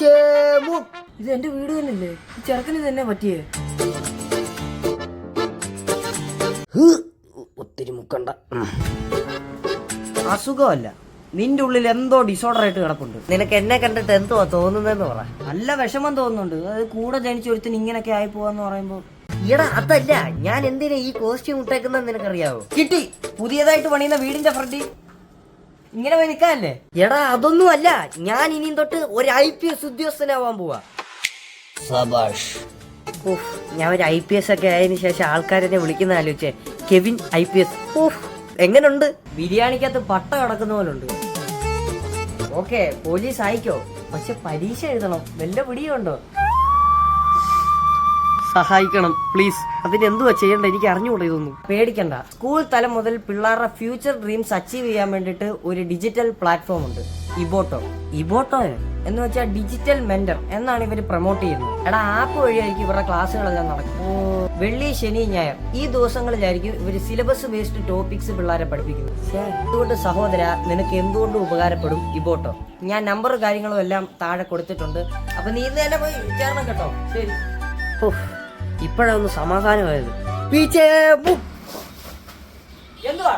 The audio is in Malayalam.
ഇത് എന്റെ വീട് തന്നെയല്ലേ? ഈ ചെറുക്കന് തന്നെ പറ്റിയേ? ഒത്തിരി മുക്കണ്ട. അസുഖമല്ല, നിന്റെ ഉള്ളിൽ എന്തോ ഡിസോർഡർ ആയിട്ട് കിടപ്പുണ്ട്. നിനക്ക് എന്നെ കണ്ടിട്ട് എന്തോ തോന്നുന്നെന്ന് പറ. നല്ല വിഷമം തോന്നുന്നുണ്ട്. അത് കൂടെ ജനിച്ചൊരുത്തിന് ഇങ്ങനെയൊക്കെ ആയി പോവാന്ന് പറയുമ്പോ. ഈടാ അതല്ല, ഞാൻ എന്തിനാ ഈ കോസ്റ്റ്യൂം ഇട്ടേക്കുന്നത് നിനക്കറിയാവോ? കിട്ടി, പുതിയതായിട്ട് പണിയുന്ന വീടിന്റെ ഫ്രണ്ടിൽ ഇങ്ങനെ പോയി നിൽക്കാനല്ലേ? എടാ അതൊന്നും അല്ല, ഞാൻ ഇനിയും തൊട്ട് ഒരു IPS ഉദ്യോഗസ്ഥനാവാൻ പോവാ. സബാഷ്. ഞാൻ ഒരു IPS ഒക്കെ ആയതിനു ശേഷം ആൾക്കാരെന്നെ വിളിക്കുന്ന ആലോചിച്ചേ, കെവിൻ IPS. എങ്ങനുണ്ട്? ബിരിയാണിക്കകത്ത് പട്ട കിടക്കുന്ന പോലെ ഉണ്ട്. ഓക്കെ, പോലീസ് അയക്കോ, പക്ഷെ പരീക്ഷ എഴുതണം. വല്ല പിടിയുണ്ടോ? സഹായിക്കണം പ്ലീസ്. അതിനെന്തുവാ ചെയ്യണ്ട? എനിക്ക് അറിഞ്ഞുകൂടാ ഇതൊന്നും. പേടിക്കണ്ട, സ്കൂൾ തലം മുതൽ പിള്ളേരുടെ ഫ്യൂച്ചർ ഡ്രീംസ് അച്ചീവ് ചെയ്യാൻ വേണ്ടിട്ട് ഒരു ഡിജിറ്റൽ പ്ലാറ്റ്ഫോം ഉണ്ട്, ഇബോട്ടോ. ഇബോട്ടോ എന്ന് വെച്ചാൽ ഡിജിറ്റൽ മെന്റർ എന്നാണ് ഇവര് പ്രൊമോട്ട് ചെയ്യുന്നത്. എടാ, ആപ്പ് വഴിയായിരിക്കും ഇവരുടെ ക്ലാസ്സുകളെല്ലാം നടക്കും. വെള്ളി, ശനി, ഞായർ ഈ ദിവസങ്ങളിലായിരിക്കും ഇവര് സിലബസ് ബേസ്ഡ് ടോപ്പിക്സ് പിള്ളേരെ പഠിപ്പിക്കുന്നത്. അതുകൊണ്ട് സഹോദര, നിനക്ക് എന്തുകൊണ്ടും ഉപകാരപ്പെടും ഇബോട്ടോ. ഞാൻ നമ്പർ കാര്യങ്ങളും എല്ലാം താഴെ കൊടുത്തിട്ടുണ്ട്. അപ്പൊ നീ ഇന്ന് തന്നെ പോയി ചേർണം കേട്ടോ. ശരി. ഇപ്പോഴൊന്ന് സമാധാനമായത്. എന്തുവാ?